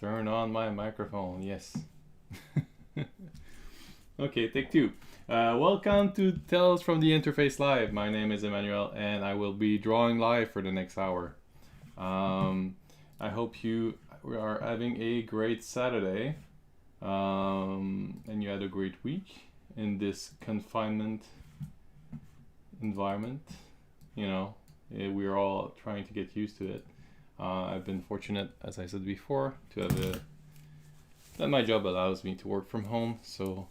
turn on my microphone. Yes. Okay, take two. Welcome to Tales from the Interface Live. My name is Emmanuel, and I will be drawing live for the next hour. I hope you are having a great Saturday, and you had a great week in this confinement environment. You know, we're all trying to get used to it. I've been fortunate, as I said before, to have that my job allows me to work from home, so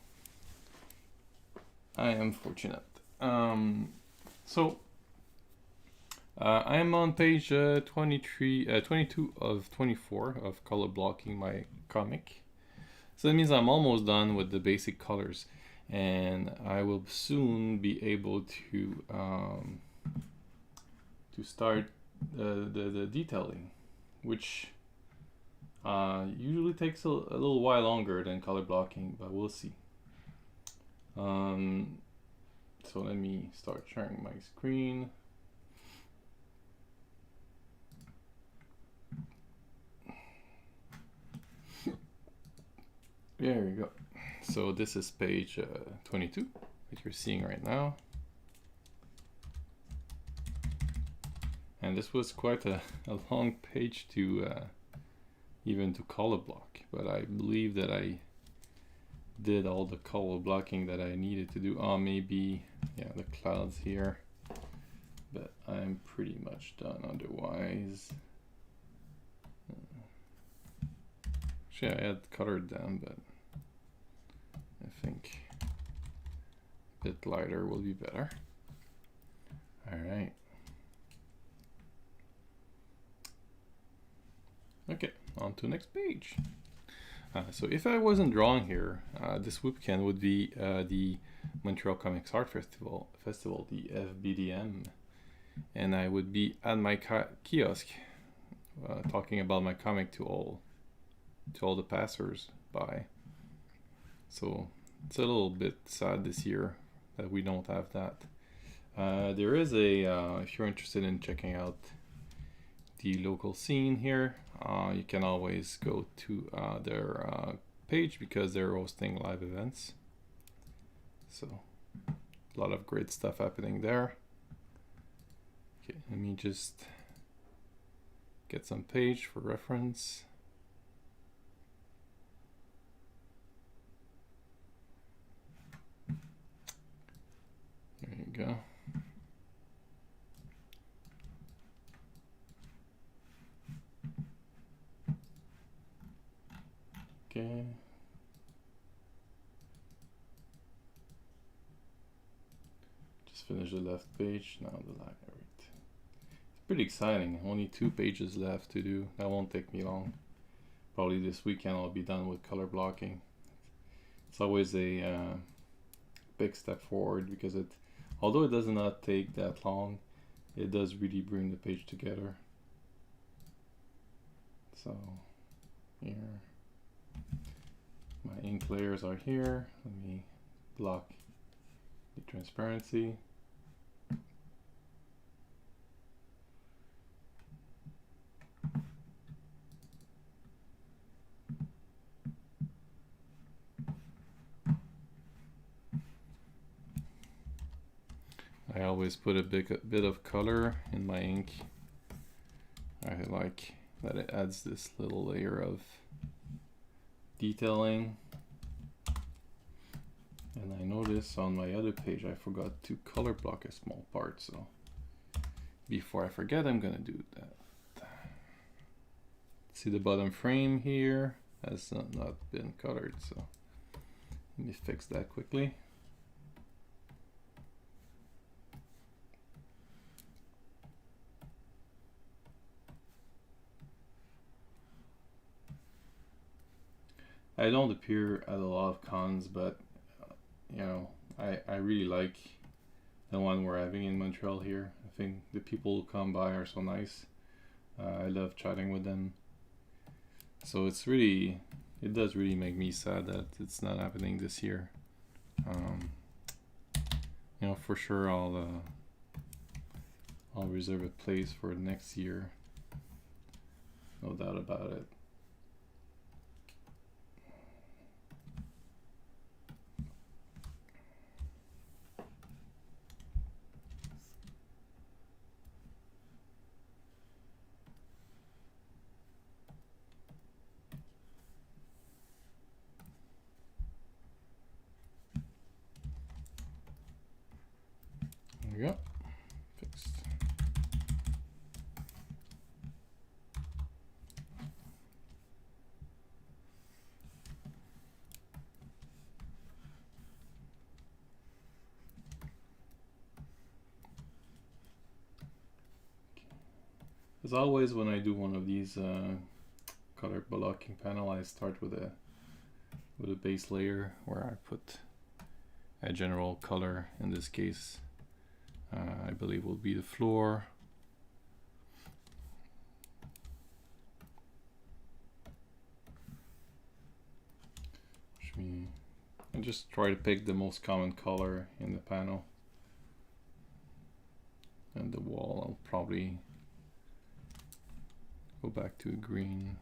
I am fortunate. I am on page 22 of 24 of color blocking my comic. So that means I'm almost done with the basic colors, and I will soon be able to start the detailing, which usually takes a little while longer than color blocking, but we'll see. So let me start sharing my screen. There we go. So this is page 22 that you're seeing right now. And this was quite a long page to even to color block, but I believe that I did all the color blocking that I needed to do. Maybe, yeah, the clouds here, but I'm pretty much done otherwise. Actually, I had colored them, but I think a bit lighter will be better. All right. Okay, on to the next page. So if I wasn't drawing here, this weekend would be the Montreal Comics Art Festival, the FBDM, and I would be at my kiosk talking about my comic to all the passers by. So it's a little bit sad this year that we don't have that. There is if you're interested in checking out the local scene here, you can always go to their page because they're hosting live events. So a lot of great stuff happening there. Okay, let me just get some page for reference. There you go. Okay. Just finished the left page, now the right. It's pretty exciting. Only 2 pages left to do. That won't take me long. Probably this weekend I'll be done with color blocking. It's always a big step forward because although it does not take that long, it does really bring the page together. So here. My ink layers are here. Let me block the transparency. I always put a bit of color in my ink. I like that it adds this little layer of detailing. And I noticed on my other page I forgot to color block a small part, so before I forget I'm gonna do that. See the bottom frame here has not been colored, so let me fix that quickly. I don't appear at a lot of cons, but you know, I really like the one we're having in Montreal here. I think the people who come by are so nice. I love chatting with them. So it does really make me sad that it's not happening this year. You know, for sure I'll reserve a place for next year. No doubt about it. we go. Fixed. As always, when I do one of these color blocking panel, I start with a base layer where I put a general color. In this case, I believe will be the floor. And just try to pick the most common color in the panel. And the wall, I'll probably go back to a green.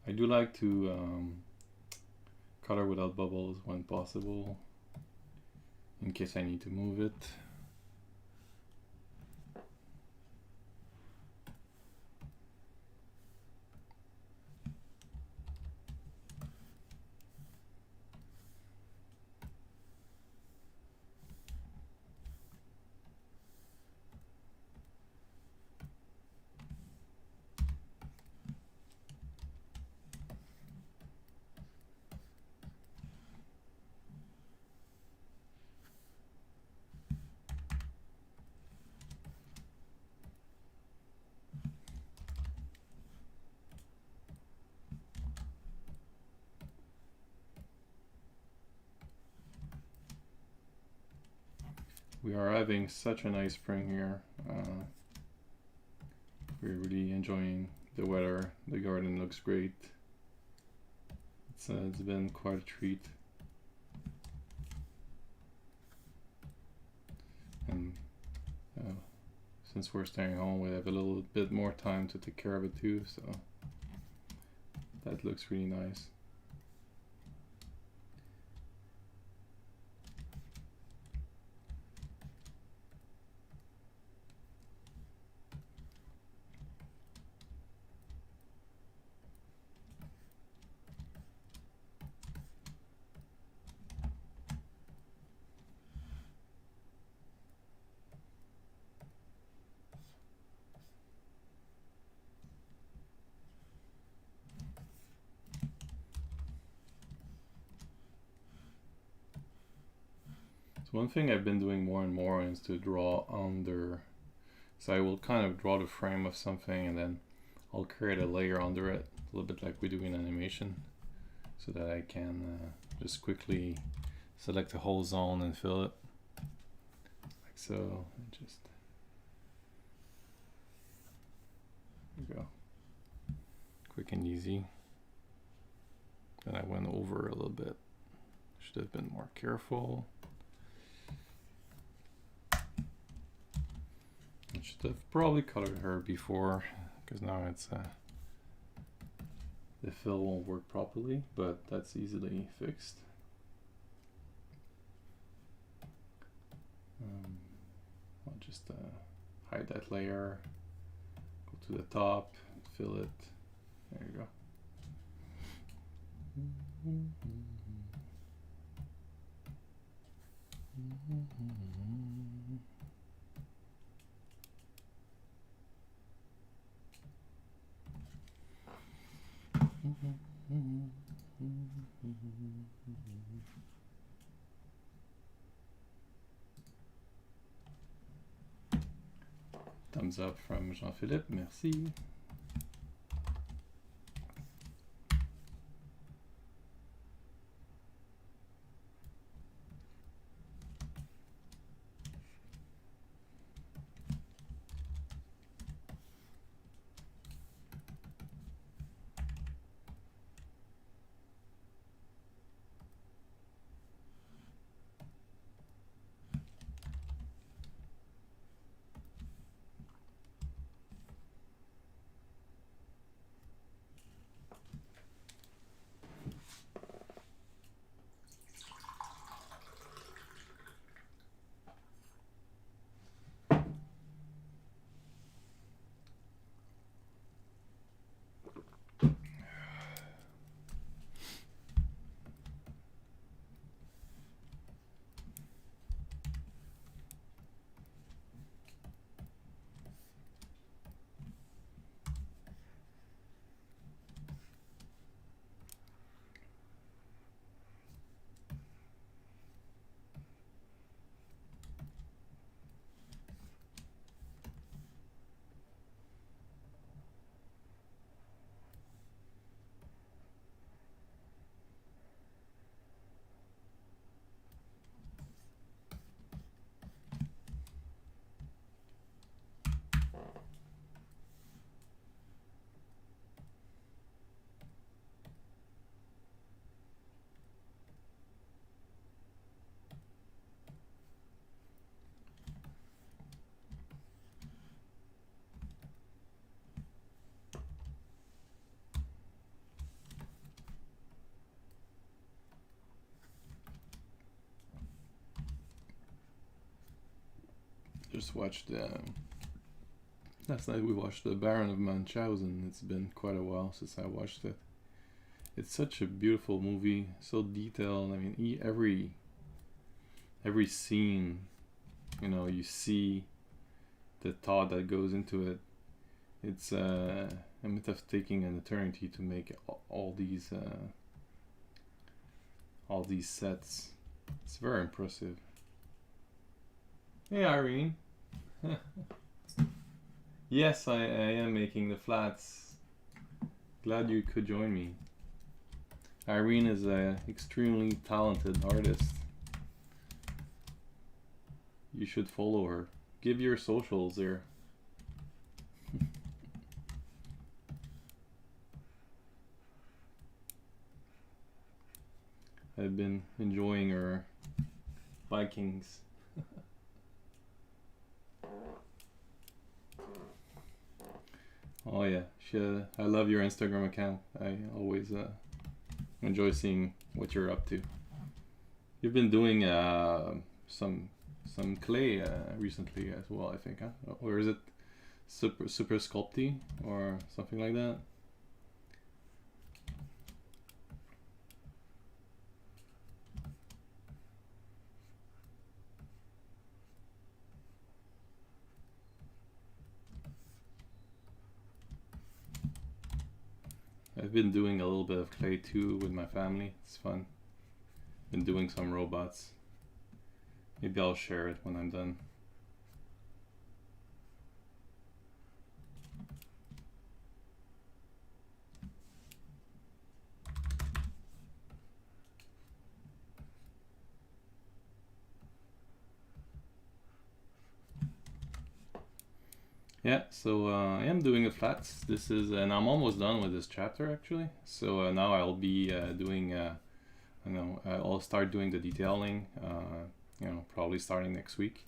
I do like to color without bubbles when possible, in case I need to move it. We are having such a nice spring here. We're really enjoying the weather. The garden looks great. It's been quite a treat. And since we're staying home, we have a little bit more time to take care of it too, so that looks really nice. One thing I've been doing more and more is to draw under. So I will kind of draw the frame of something and then I'll create a layer under it, a little bit like we do in animation, so that I can just quickly select the whole zone and fill it. Like so. Just there we go. Quick and easy. Then I went over a little bit. Should have been more careful. I should have probably colored her before, because now it's the fill won't work properly, but that's easily fixed. I'll just hide that layer, go to the top, fill it. There you go. Thumbs up from Jean-Philippe, merci. just watched last night we watched the Baron of Munchausen. It's been quite a while since I watched it. It's such a beautiful movie, so detailed. I mean, every scene, you know, you see the thought that goes into it. It's a bit of taking an eternity to make all these sets. It's very impressive. Hey Irene. Yes, I am making the flats. Glad you could join me. Irene is an extremely talented artist. You should follow her. Give your socials there. I've been enjoying her Vikings. Oh yeah, I love your Instagram account. I always enjoy seeing what you're up to. You've been doing some clay recently as well, I think, huh? Or is it Super Sculpty or something like that? I've been doing a little bit of clay too with my family. It's fun. Been doing some robots. Maybe I'll share it when I'm done. Yeah, so I am doing the flats. This is, and I'm almost done with this chapter actually. So now I'll be doing, I'll start doing the detailing. Probably starting next week.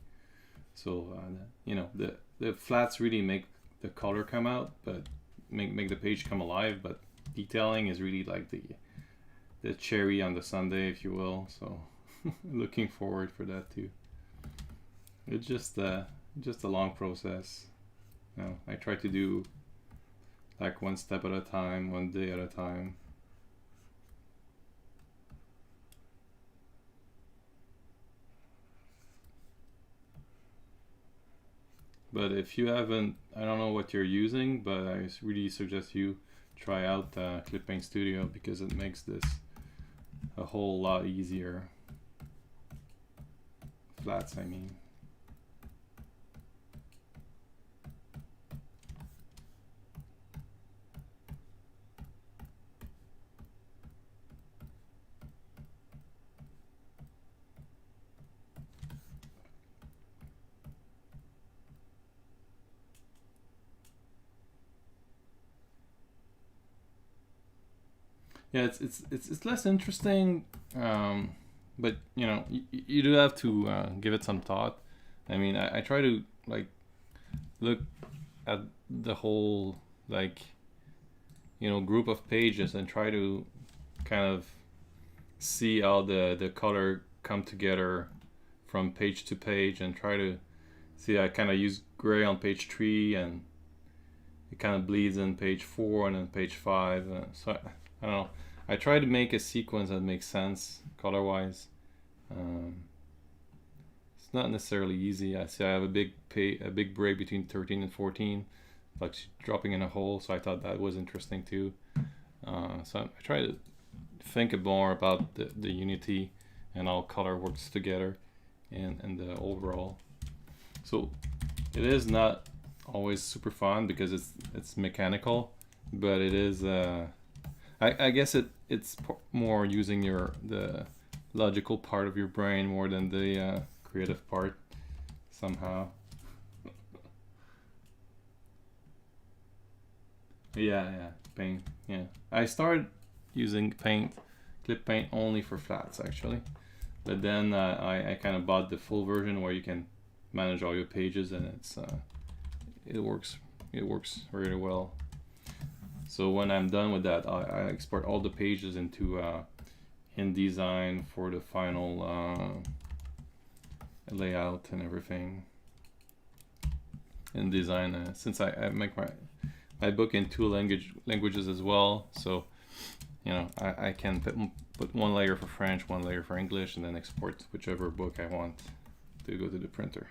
So the flats really make the color come out, but make the page come alive. But detailing is really like the cherry on the sundae, if you will. So looking forward for that too. It's just a long process. I try to do like one step at a time, one day at a time. But if you haven't, I don't know what you're using, but I really suggest you try out Clip Paint Studio because it makes this a whole lot easier. Flats, I mean. Yeah, it's less interesting, but you do have to give it some thought. I mean, I try to like look at the whole group of pages and try to kind of see how the color come together from page to page and try to see. I kind of use gray on page 3 and it kind of bleeds in page 4 and then page 5. So I don't know. I try to make a sequence that makes sense color-wise. It's not necessarily easy. I see I have a big break between 13 and 14, like dropping in a hole. So I thought that was interesting too. So I try to think more about the unity and how color works together and the overall. So it is not always super fun because it's mechanical, but it is. I guess it's more using the logical part of your brain more than the creative part somehow. Yeah, paint. Yeah, I started using Clip Paint only for flats actually, but then I kind of bought the full version where you can manage all your pages and it works really well. So when I'm done with that, I export all the pages into InDesign for the final layout and everything. in design, since I make my book in two languages as well. So, you know, I can put one layer for French, one layer for English, and then export whichever book I want to go to the printer.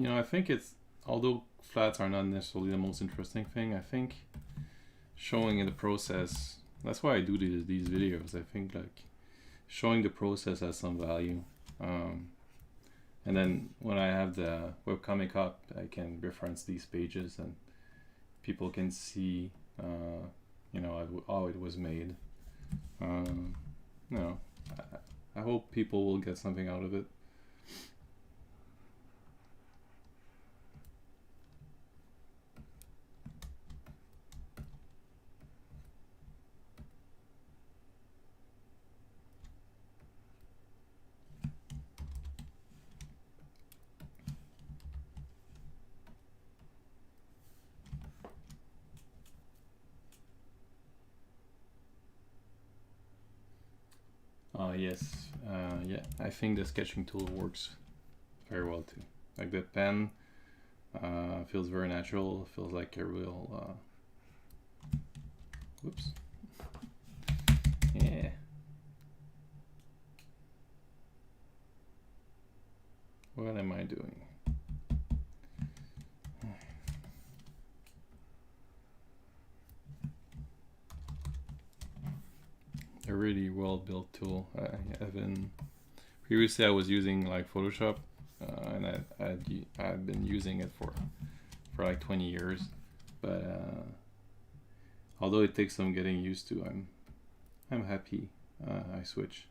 I think it's, although flats are not necessarily the most interesting thing, I think showing in the process, that's why I do these videos. I think like showing the process has some value. And then when I have the webcomic up, I can reference these pages and people can see, you know, how it was made. You know, I hope people will get something out of it. Yes, yeah, I think the sketching tool works very well too. Like the pen feels very natural, feels like a real, whoops, yeah. What am I doing? A really well built tool. Previously I was using like Photoshop, and I've been using it for like 20 years, but although it takes some getting used to, I'm happy I switched.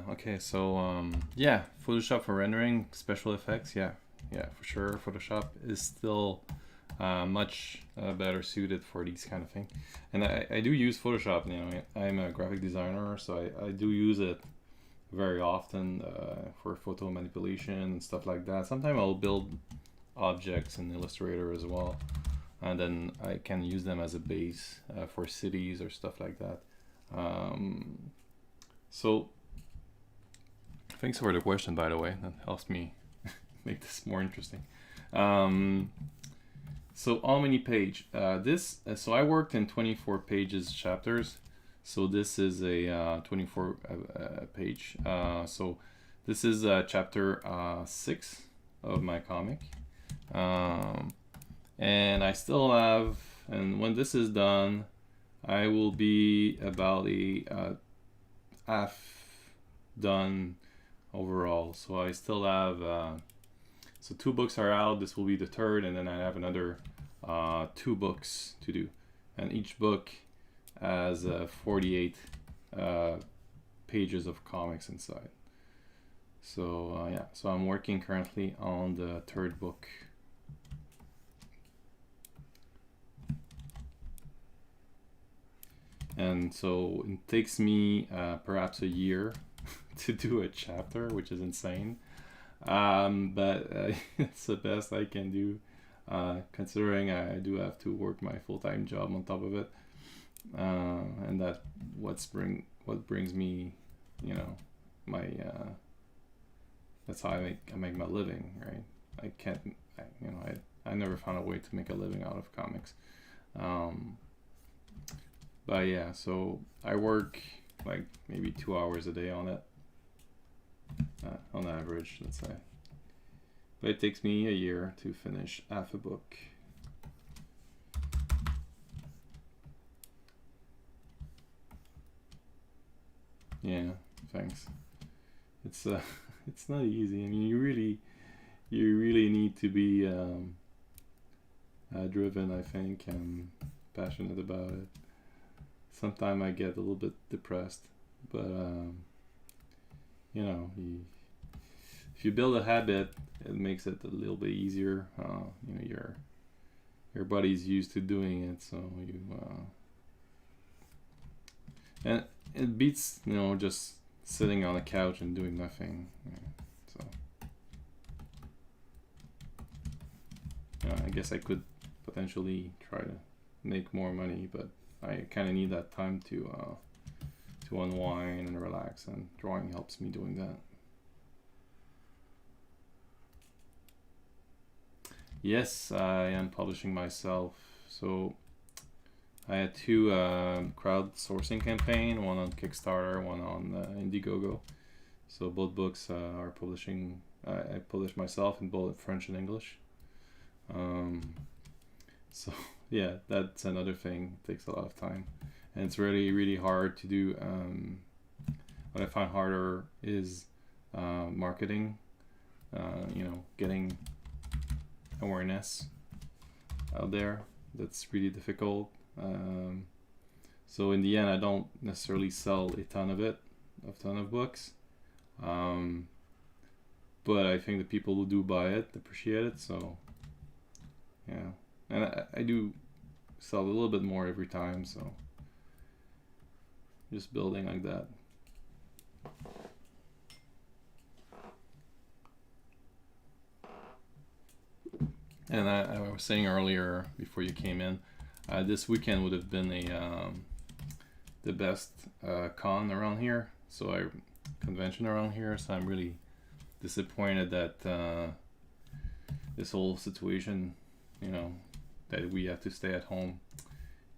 Okay, so yeah, Photoshop for rendering, special effects, yeah, for sure. Photoshop is still much better suited for these kind of things. And I do use Photoshop, you know, I'm a graphic designer, so I do use it very often for photo manipulation and stuff like that. Sometimes I'll build objects in Illustrator as well, and then I can use them as a base for cities or stuff like that. So thanks for the question, by the way. That helps me make this more interesting. So how many page? So I worked in 24 pages chapters. So this is a 24 page. So this is chapter 6 of my comic. And I still have, and when this is done, I will be about a half done overall. So I still have, so 2 books are out. This will be the 3rd, and then I have another 2 books to do. And each book has 48 pages of comics inside. So yeah, so I'm working currently on the 3rd book. And so it takes me perhaps a year to do a chapter, which is insane. But it's the best I can do, considering I do have to work my full-time job on top of it. And that what brings me, you know, my that's how I make my living, right? I never found a way to make a living out of comics. But yeah, so I work like maybe 2 hours a day on it, on average, let's say. But it takes me a year to finish half a book. Yeah, thanks. It's it's not easy. I mean, you really need to be driven, I think, and passionate about it. Sometimes I get a little bit depressed, but you know, if you build a habit, it makes it a little bit easier. You know, your body's used to doing it, so you and it beats, you know, just sitting on a couch and doing nothing. So I guess I could potentially try to make more money, but I kind of need that time to unwind and relax, and drawing helps me doing that. Yes, I am publishing myself. So I had 2 crowdsourcing campaign, one on Kickstarter, one on Indiegogo. So both books are publishing. I publish myself in both French and English. So yeah, that's another thing. It takes a lot of time, and it's really hard to do. What I find harder is marketing. You know, getting awareness out there. That's really difficult. So in the end, I don't necessarily sell a ton of books. But I think the people who do buy it appreciate it. So yeah, and I do sell a little bit more every time. So just building like that. And I was saying earlier before you came in, this weekend would have been the best convention around here. So I'm really disappointed that this whole situation, you know, that we have to stay at home.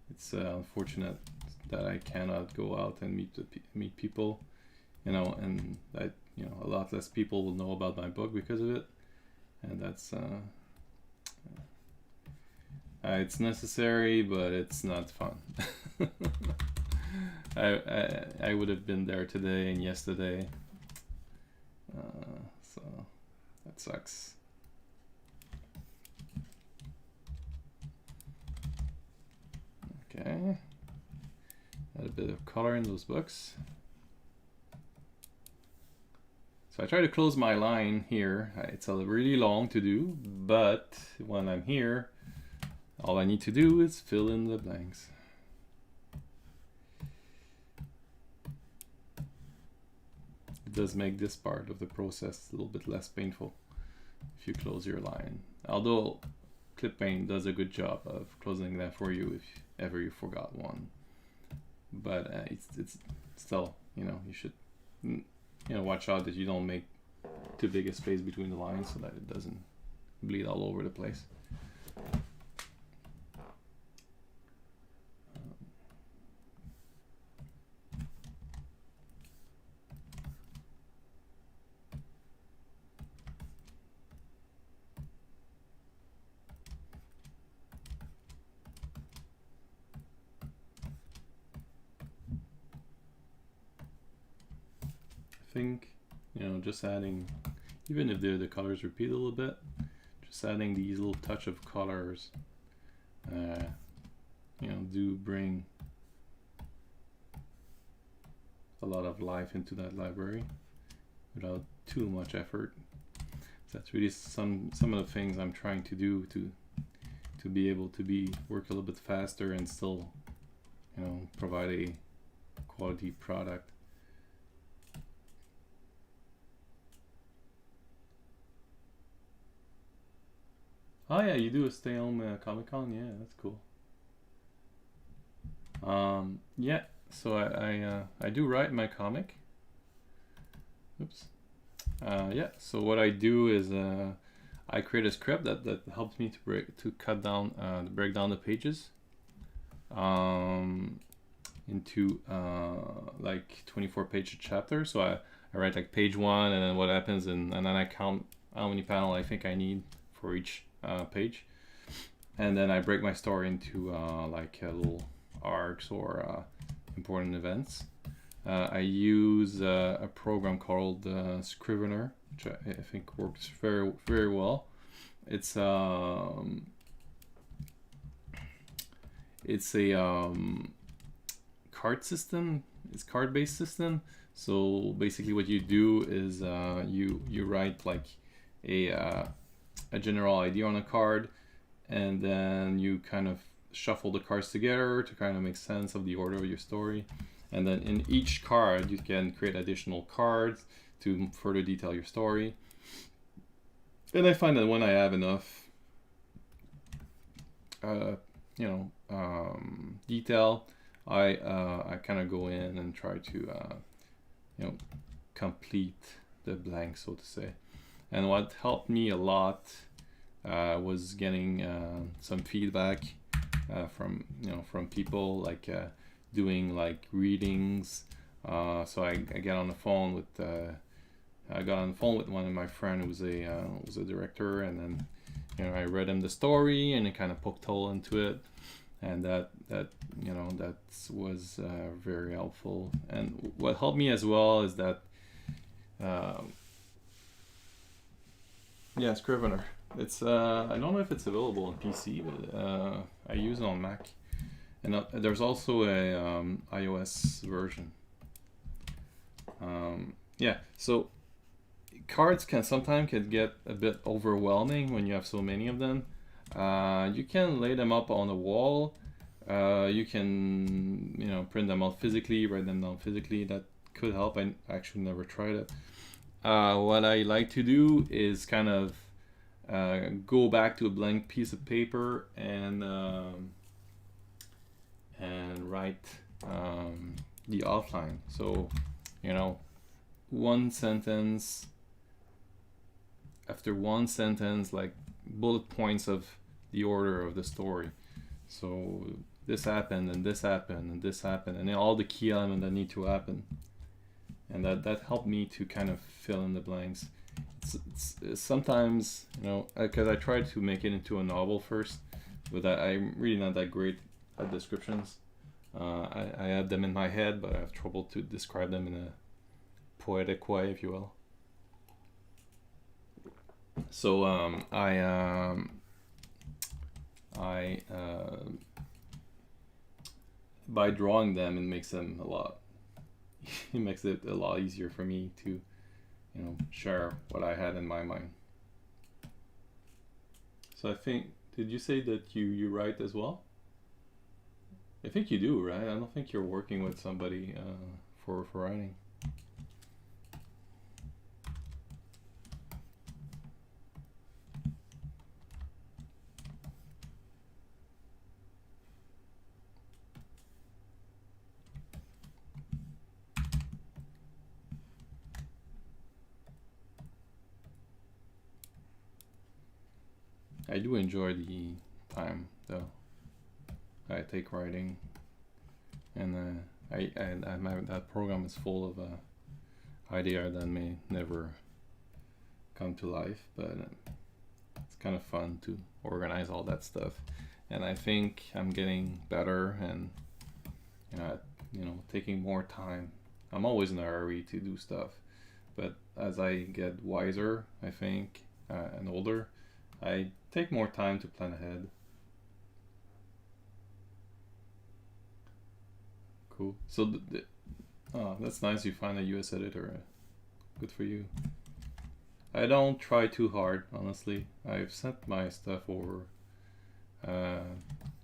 It's unfortunate that I cannot go out and meet people, you know, and that, you know, a lot less people will know about my book because of it, and that's it's necessary, but it's not fun. I would have been there today and yesterday, so that sucks. Okay, add a bit of color in those books. So I try to close my line here. It's really long to do, but when I'm here, all I need to do is fill in the blanks. It does make this part of the process a little bit less painful if you close your line. Although ClipPaint does a good job of closing that for you if ever you forgot one. But it's still, you know, you should, you know, watch out that you don't make too big a space between the lines so that it doesn't bleed all over the place. think, just adding, even if the colors repeat a little bit, just adding these little touch of colors, do bring a lot of life into that library without too much effort. So that's really some of the things I'm trying to do to be able to work a little bit faster and still, provide a quality product. Oh yeah, you do a stay home Comic-Con. Yeah, that's cool. Yeah, so I do write my comic. Oops. Yeah, so what I do is I create a script that helps me to break down the pages into like 24 page chapter. So I write like page 1, and then what happens, and then I count how many panel I think I need for each page, and then I break my story into like little arcs or important events. I use a program called Scrivener, which I think works very, very well. It's a card system. It's card-based system. So basically, what you do is you write like a general idea on a card, and then you kind of shuffle the cards together to kind of make sense of the order of your story. And then in each card, you can create additional cards to further detail your story. And I find that when I have enough, detail, I kind of go in and try to, complete the blank, so to say. And what helped me a lot was getting some feedback from people, like doing like readings. So I got on the phone with one of my friends who was a director, and then I read him the story, and it kind of poked hole into it, and that was very helpful. And what helped me as well is that Scrivener. It's I don't know if it's available on PC, but I use it on Mac, and there's also a iOS version. So cards can sometimes get a bit overwhelming when you have so many of them. You can lay them up on the wall. You can print them out physically, write them down physically. That could help. I actually never tried it. What I like to do is kind of go back to a blank piece of paper and write the outline. So one sentence after one sentence, like bullet points of the order of the story. So this happened, and this happened, and this happened, and then all the key elements that need to happen. And that helped me to kind of fill in the blanks. It's sometimes, because I tried to make it into a novel first, but I'm really not that great at descriptions. I have them in my head, but I have trouble to describe them in a poetic way, if you will. So by drawing them, it makes them it makes it a lot easier for me to share what I had in my mind. So I think, did you say that you write as well? I think you do, right? I don't think you're working with somebody for writing. I do enjoy the time though I take writing, and that program is full of idea that may never come to life, but it's kind of fun to organize all that stuff. And I think I'm getting better, and taking more time. I'm always in a hurry to do stuff, but as I get wiser, I think, and older, I take more time to plan ahead. Cool. So oh, that's nice. You find a US editor. Good for you. I don't try too hard, honestly. I've sent my stuff over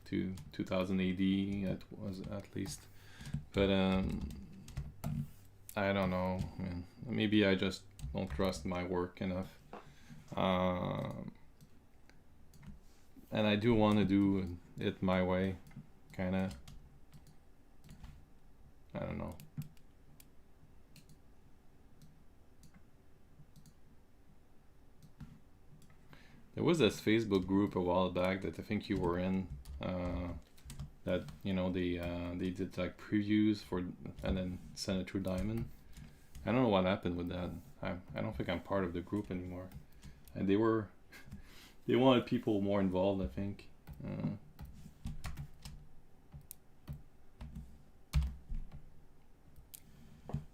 to 2000 AD at least, but I don't know. I mean, maybe I just don't trust my work enough, and I do want to do it my way, kind of. I don't know. There was this Facebook group a while back that I think you were in. That they did like previews for and then sent it through Diamond. I don't know what happened with that. I don't think I'm part of the group anymore. And they wanted people more involved, I think.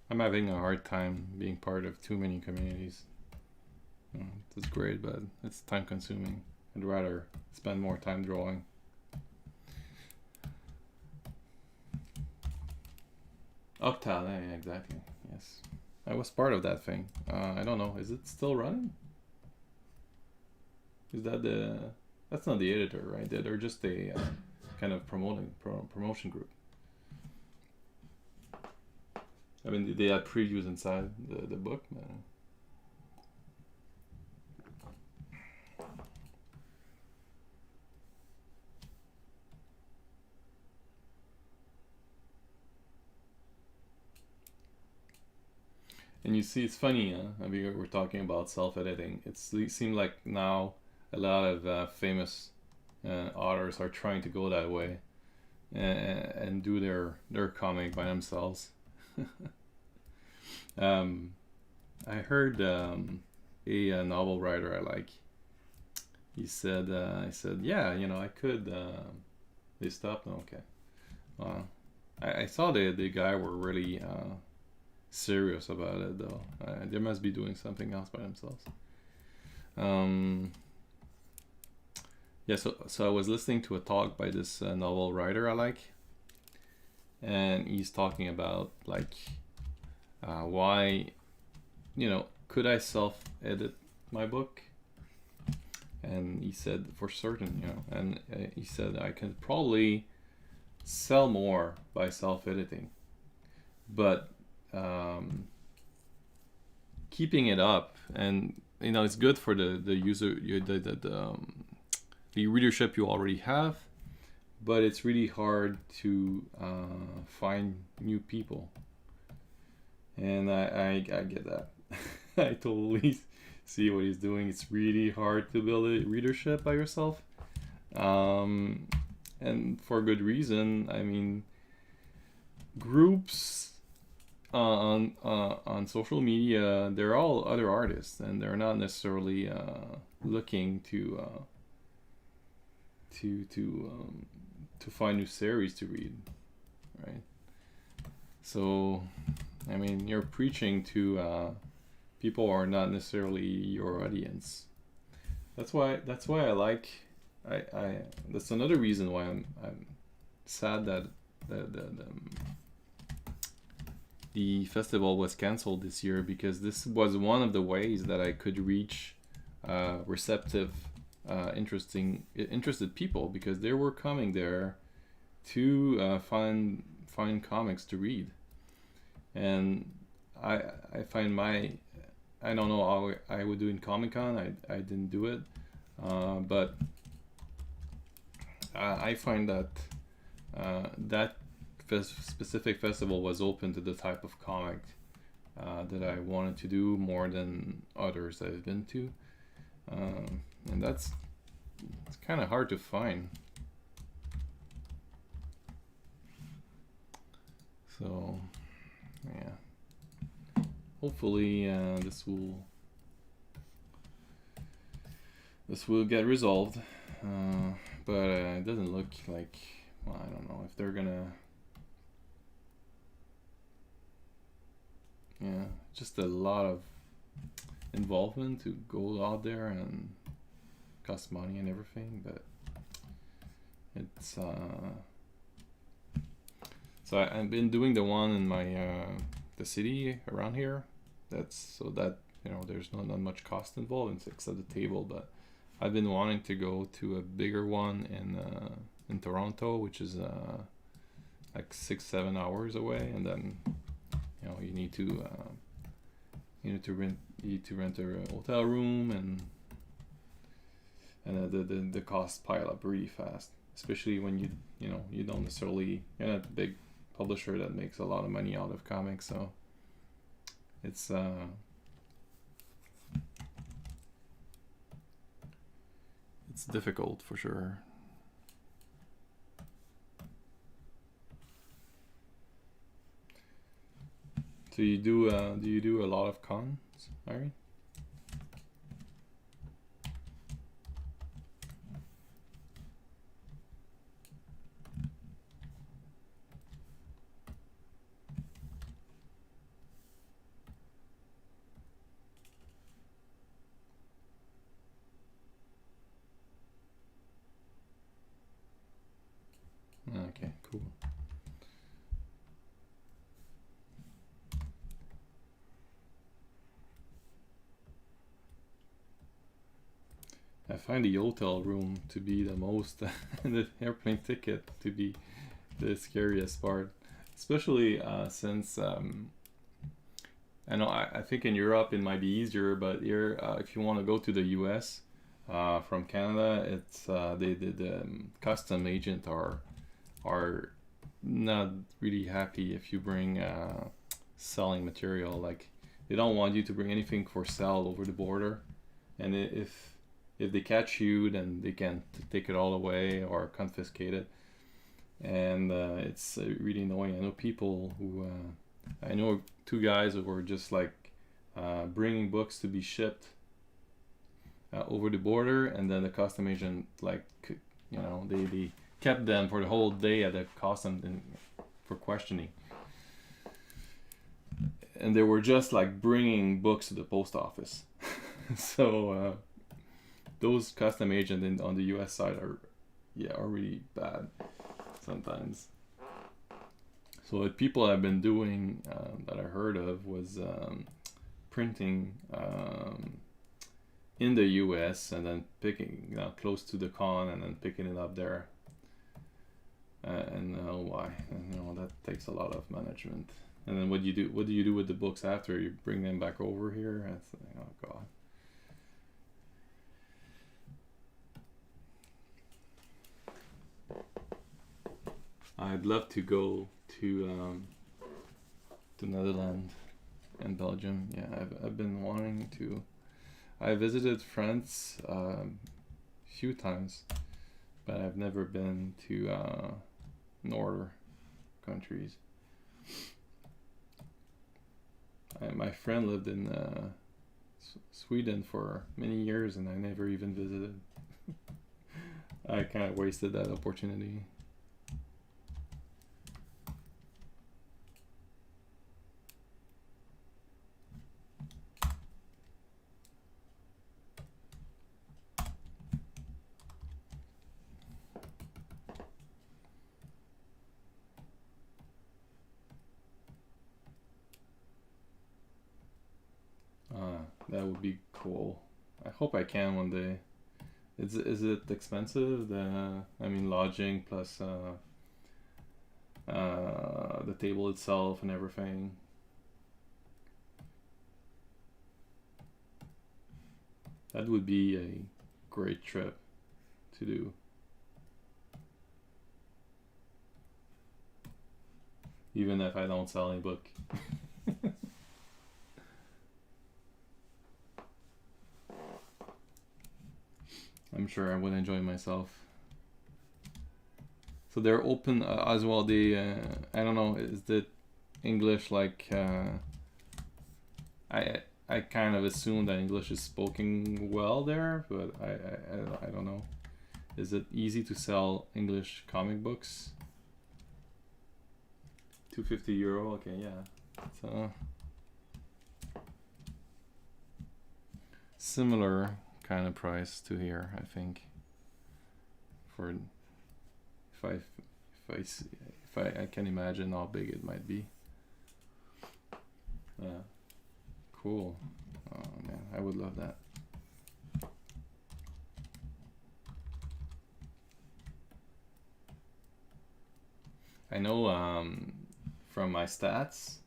I'm having a hard time being part of too many communities. It's great, but it's time consuming. I'd rather spend more time drawing. Octal, yeah, exactly. Yes, I was part of that thing. I don't know. Is it still running? Is that that's not the editor, right? They're just a kind of promotion group. I mean, they had previews inside the book. And you see, it's funny, I mean, we're talking about self-editing. It seems like now a lot of famous authors are trying to go that way and do their comic by themselves. I heard a novel writer I like. He said, yeah, I could. They stopped. Okay. I saw the guy were really serious about it though. They must be doing something else by themselves. Yeah. So I was listening to a talk by this novel writer I like, and he's talking about like why, could I self-edit my book? And he said for certain, and he said I can probably sell more by self-editing, but keeping it up, and it's good for the user, the readership you already have, but it's really hard to find new people. And I get that. I totally see what he's doing. It's really hard to build a readership by yourself, and for good reason. I mean, groups on social media, they're all other artists, and they're not necessarily looking to find new series to read, right? So, I mean, you're preaching to people who are not necessarily your audience. That's why I like. I that's another reason why I'm sad that the festival was canceled this year, because this was one of the ways that I could reach receptive, interested people, because they were coming there to find comics to read. And I find I don't know how I would do in Comic-Con. I didn't do it, but I find that that specific festival was open to the type of comic that I wanted to do more than others I've been to, and it's kind of hard to find. So, yeah. Hopefully, this will get resolved, but it doesn't look like. Well, I don't know if they're gonna. Yeah, just a lot of involvement to go out there and cost money and everything, but it's so I've been doing the one in my the city around here. That's so that there's not much cost involved except the table. But I've been wanting to go to a bigger one in Toronto, which is like 6-7 hours away, and then you need to rent a hotel room, and the costs pile up really fast, especially when you don't necessarily, you're not a big publisher that makes a lot of money out of comics, so it's difficult for sure. So do you do a lot of cons, Irene? Okay, cool. I find the hotel room to be the most, the airplane ticket to be the scariest part, especially since I know I think in Europe it might be easier, but here if you want to go to the US from Canada, it's the custom agent are not really happy if you bring selling material. Like, they don't want you to bring anything for sale over the border, and if they catch you, then they can take it all away or confiscate it, and it's really annoying. I know people who I know 2 guys who were just like bringing books to be shipped over the border, and then the custom agent, like, they kept them for the whole day at the custom for questioning, and they were just like bringing books to the post office. So those custom agents on the US side are really bad sometimes. So what people have been doing that I heard of was printing in the US and then picking close to the con and then picking it up there. And why? And, that takes a lot of management. And then what do you do with the books after? You bring them back over here? It's like, oh god. I'd love to go to Netherlands and Belgium. Yeah, I've been wanting to. I visited France a few times, but I've never been to northern countries. My friend lived in Sweden for many years, and I never even visited. I kind of wasted that opportunity. That would be cool. I hope I can one day. Is it expensive? Lodging plus the table itself and everything. That would be a great trip to do. Even if I don't sell any book. I'm sure I would enjoy myself. So they're open as well. They I don't know, is that English like I kind of assume that English is spoken well there, but I don't know. Is it easy to sell English comic books? €250. Okay, yeah. So similar kind of price to here, I think. For if I can imagine how big it might be. Yeah, cool. Oh man, I would love that. I know from my stats,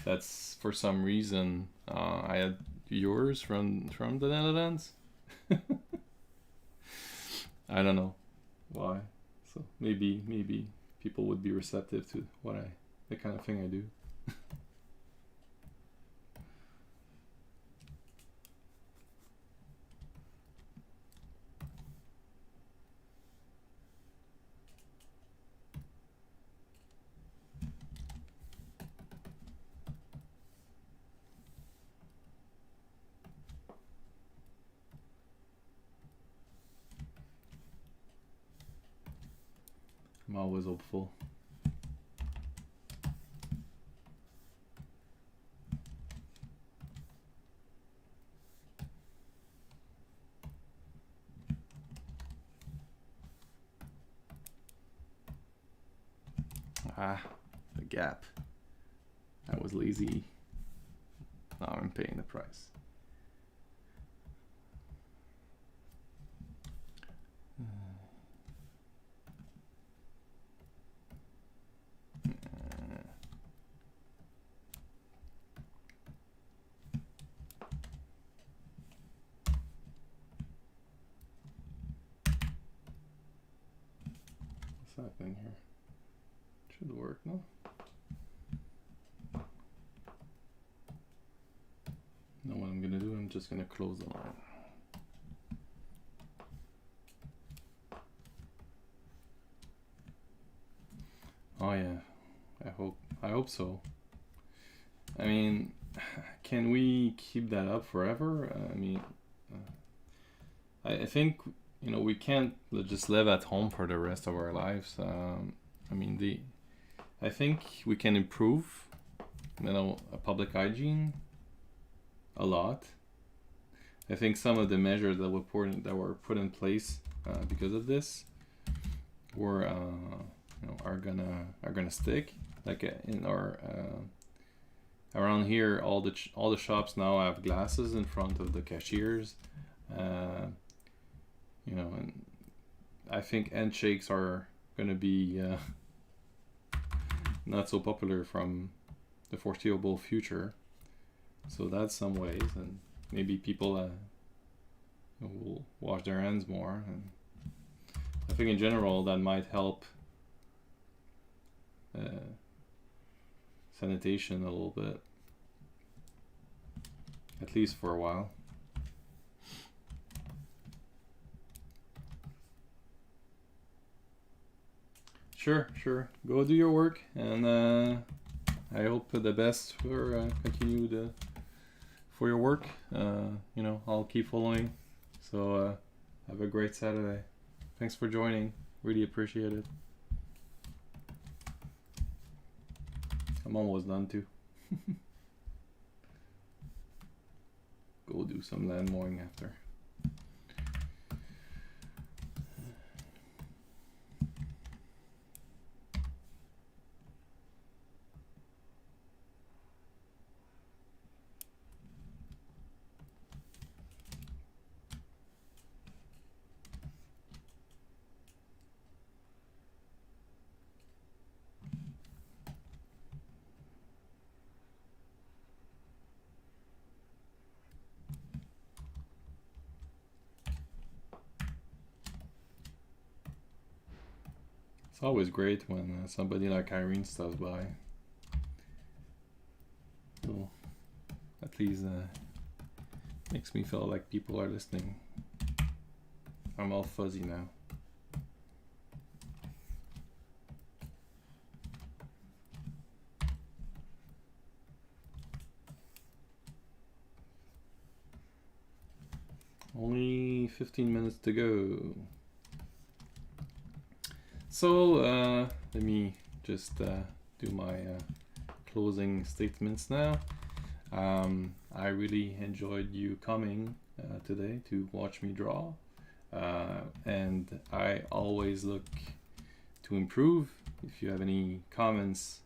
that's for some reason I had viewers from the Netherlands. I don't know why. So maybe people would be receptive to the kind of thing I do. I'm always hopeful. Ah, the gap. I was lazy. Now I'm paying the price. What's happening here? Should work, no? Know what I'm gonna do? I'm just gonna close the line. Oh yeah, I hope so. I mean, can we keep that up forever? I mean, I think we can't just live at home for the rest of our lives. I mean, I think we can improve, public hygiene a lot. I think some of the measures that were put in place because of this were are gonna stick. Like in our around here, all the shops now have glasses in front of the cashiers. And I think handshakes are gonna be not so popular from the foreseeable future. So that's some ways, and maybe people will wash their hands more. And I think in general that might help sanitation a little bit, at least for a while. Sure. Go do your work, and I hope the best for for your work. I'll keep following. So have a great Saturday. Thanks for joining. Really appreciate it. I'm almost done too. Go do some land mowing after. It's always great when somebody like Irene stops by. So at least makes me feel like people are listening. I'm all fuzzy now. Only 15 minutes to go. So let me just do my closing statements now. I really enjoyed you coming today to watch me draw. And I always look to improve. If you have any comments,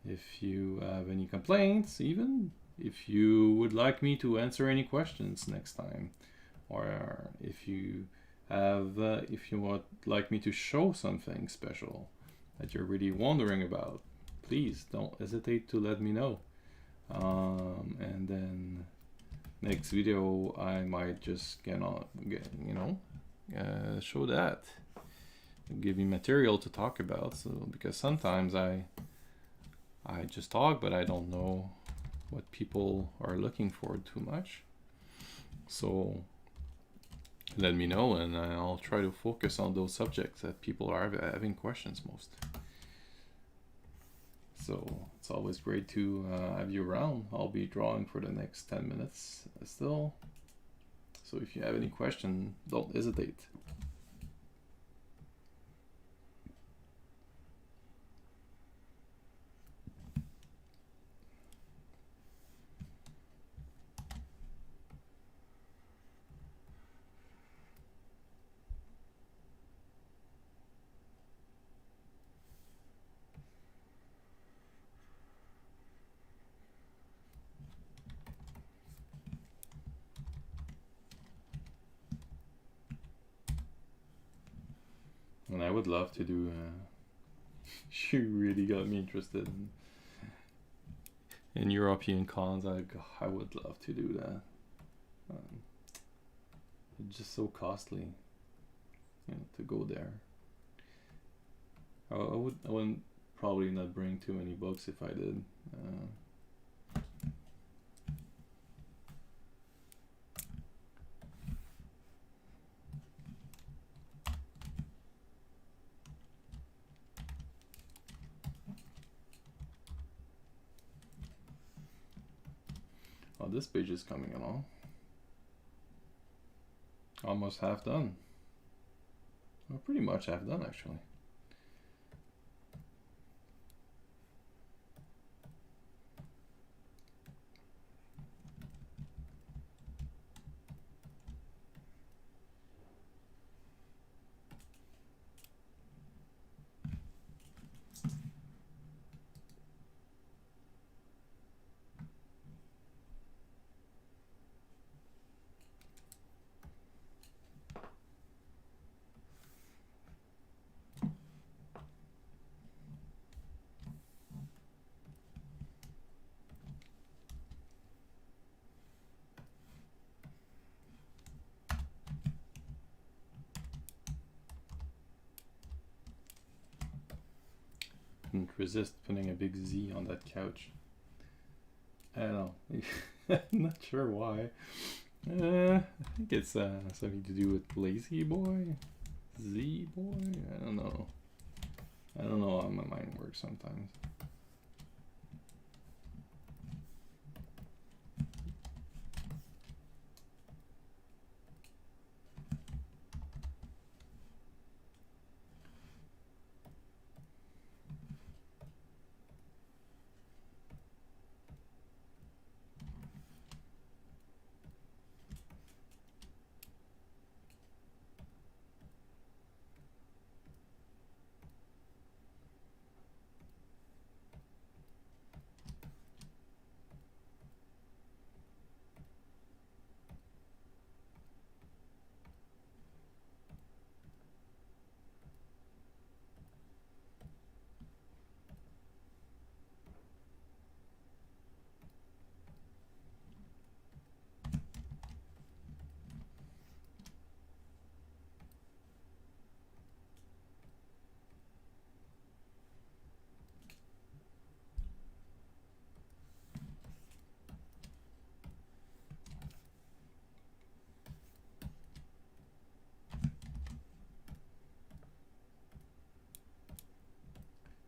if you have any complaints, even if you would like me to answer any questions next time, or if you have if you would like me to show something special that you're really wondering about, please don't hesitate to let me know. And then next video I might just show that, give me material to talk about. So because sometimes I just talk, but I don't know what people are looking for too much. So let me know, and I'll try to focus on those subjects that people are having questions most. So it's always great to have you around. I'll be drawing for the next 10 minutes still. So if you have any question, don't hesitate. And I would love to do. You really got me interested in European cons. I would love to do that. It's just so costly, to go there. I wouldn't probably not bring too many books if I did. Oh, this page is coming along. Almost half done. Well, pretty much half done actually. Couldn't resist putting a big Z on that couch. I don't know. I'm not sure why. I think it's something to do with Lazy Boy, Z Boy. I don't know. I don't know how my mind works sometimes.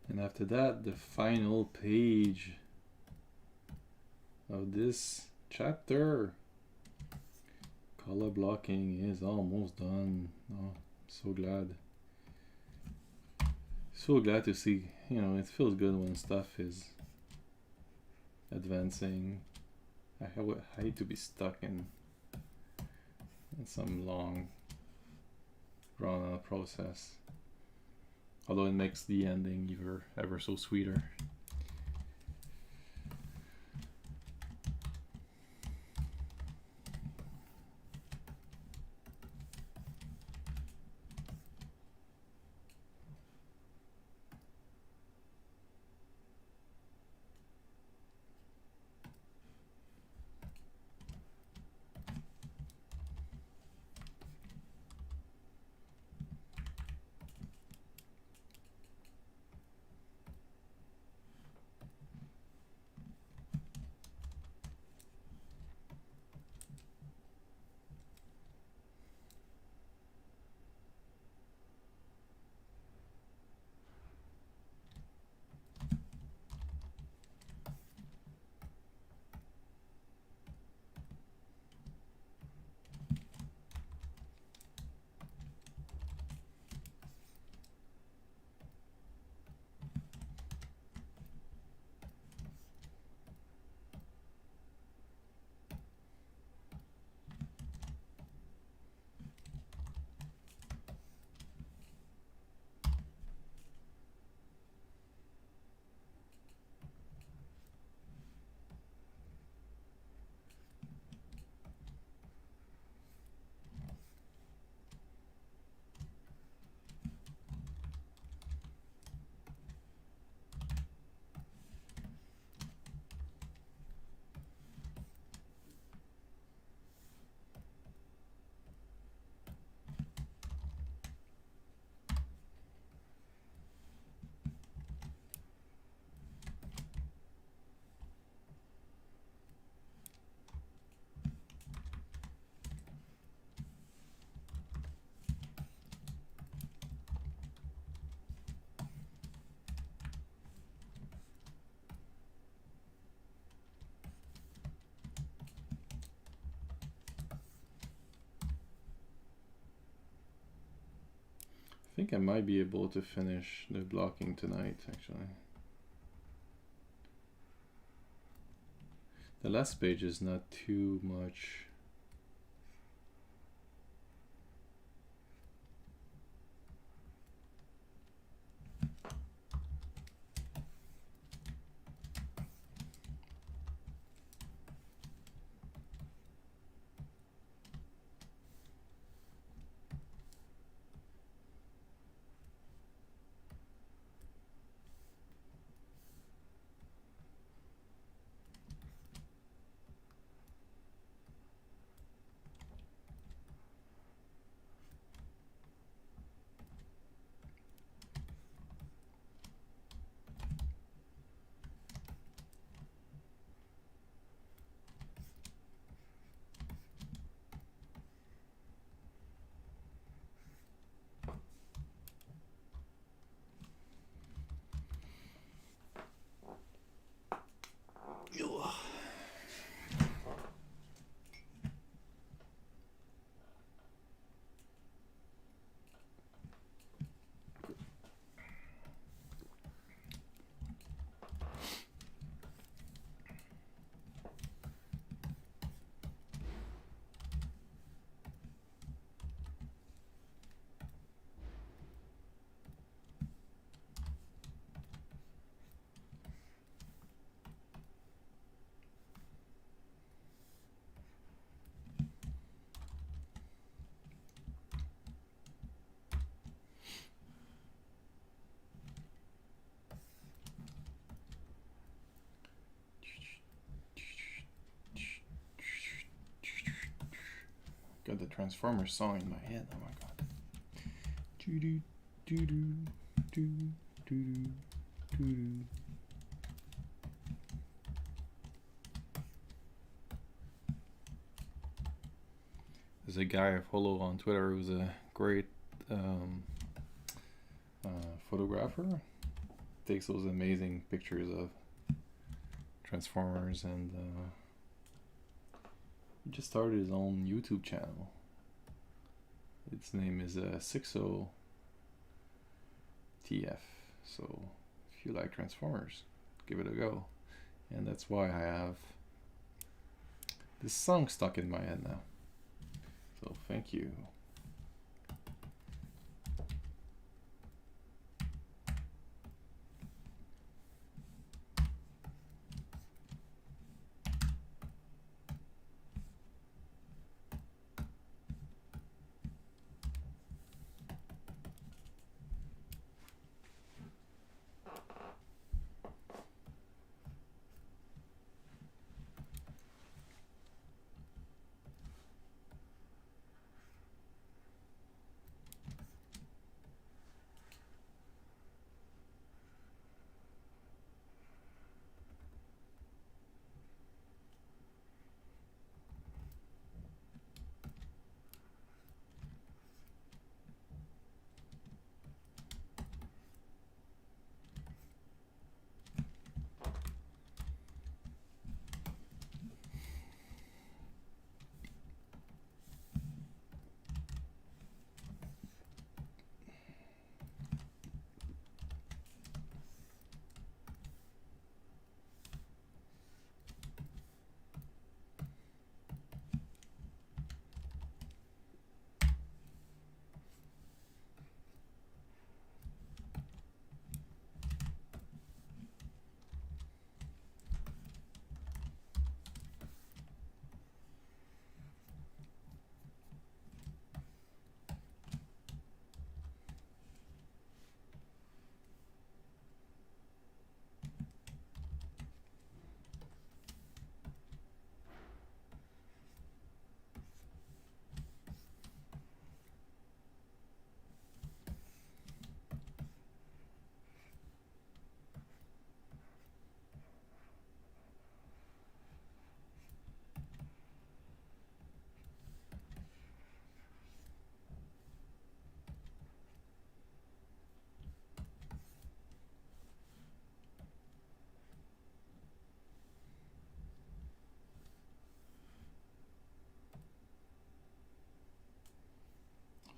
And after that, the final page of this chapter. Color blocking is almost done. Oh, so glad. So glad to see, it feels good when stuff is advancing. I hate to be stuck in and some long drawn out process. Although it makes the ending ever so sweeter. I think I might be able to finish the blocking tonight, actually. The last page is not too much. Got the Transformers song in my head. Oh my god. Doo doo doo doo doo doo doo. There's a guy I follow on Twitter who's a great photographer. Takes those amazing pictures of Transformers, and he just started his own YouTube channel. Its name is 60TF. So if you like Transformers, give it a go. And that's why I have this song stuck in my head now. So thank you.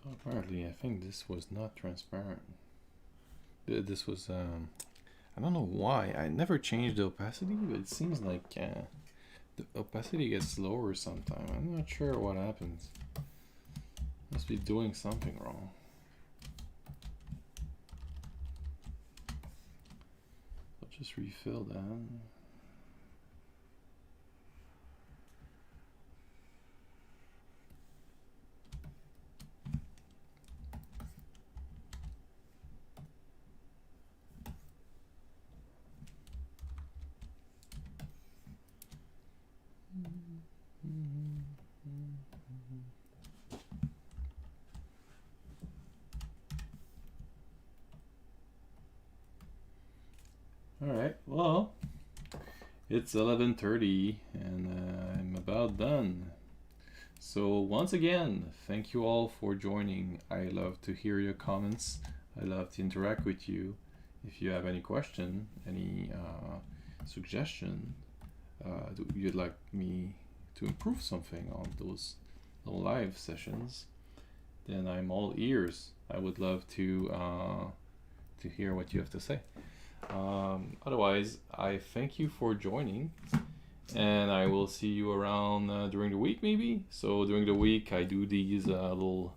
Apparently, I think this was not transparent. This was, I don't know why. I never changed the opacity, but it seems like the opacity gets lower sometime. I'm not sure what happens. Must be doing something wrong. I'll just refill that. All right, well, it's 11:30 and I'm about done. So once again, thank you all for joining. I love to hear your comments. I love to interact with you. If you have any question, any suggestion, you'd like me to improve something on those live sessions, then I'm all ears. I would love to hear what you have to say. Otherwise, I thank you for joining, and I will see you around during the week, maybe. So during the week, I do these little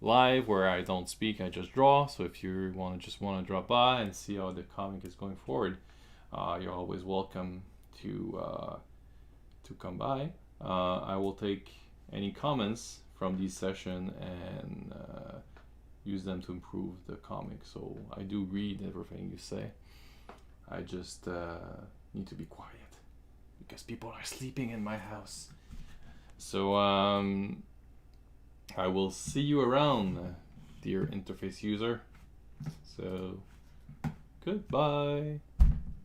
live where I don't speak, I just draw. So if you want to drop by and see how the comic is going forward, you're always welcome to come by. I will take any comments from these sessions and use them to improve the comic. So I do read everything you say. I just need to be quiet because people are sleeping in my house. So I will see you around, dear interface user. So goodbye.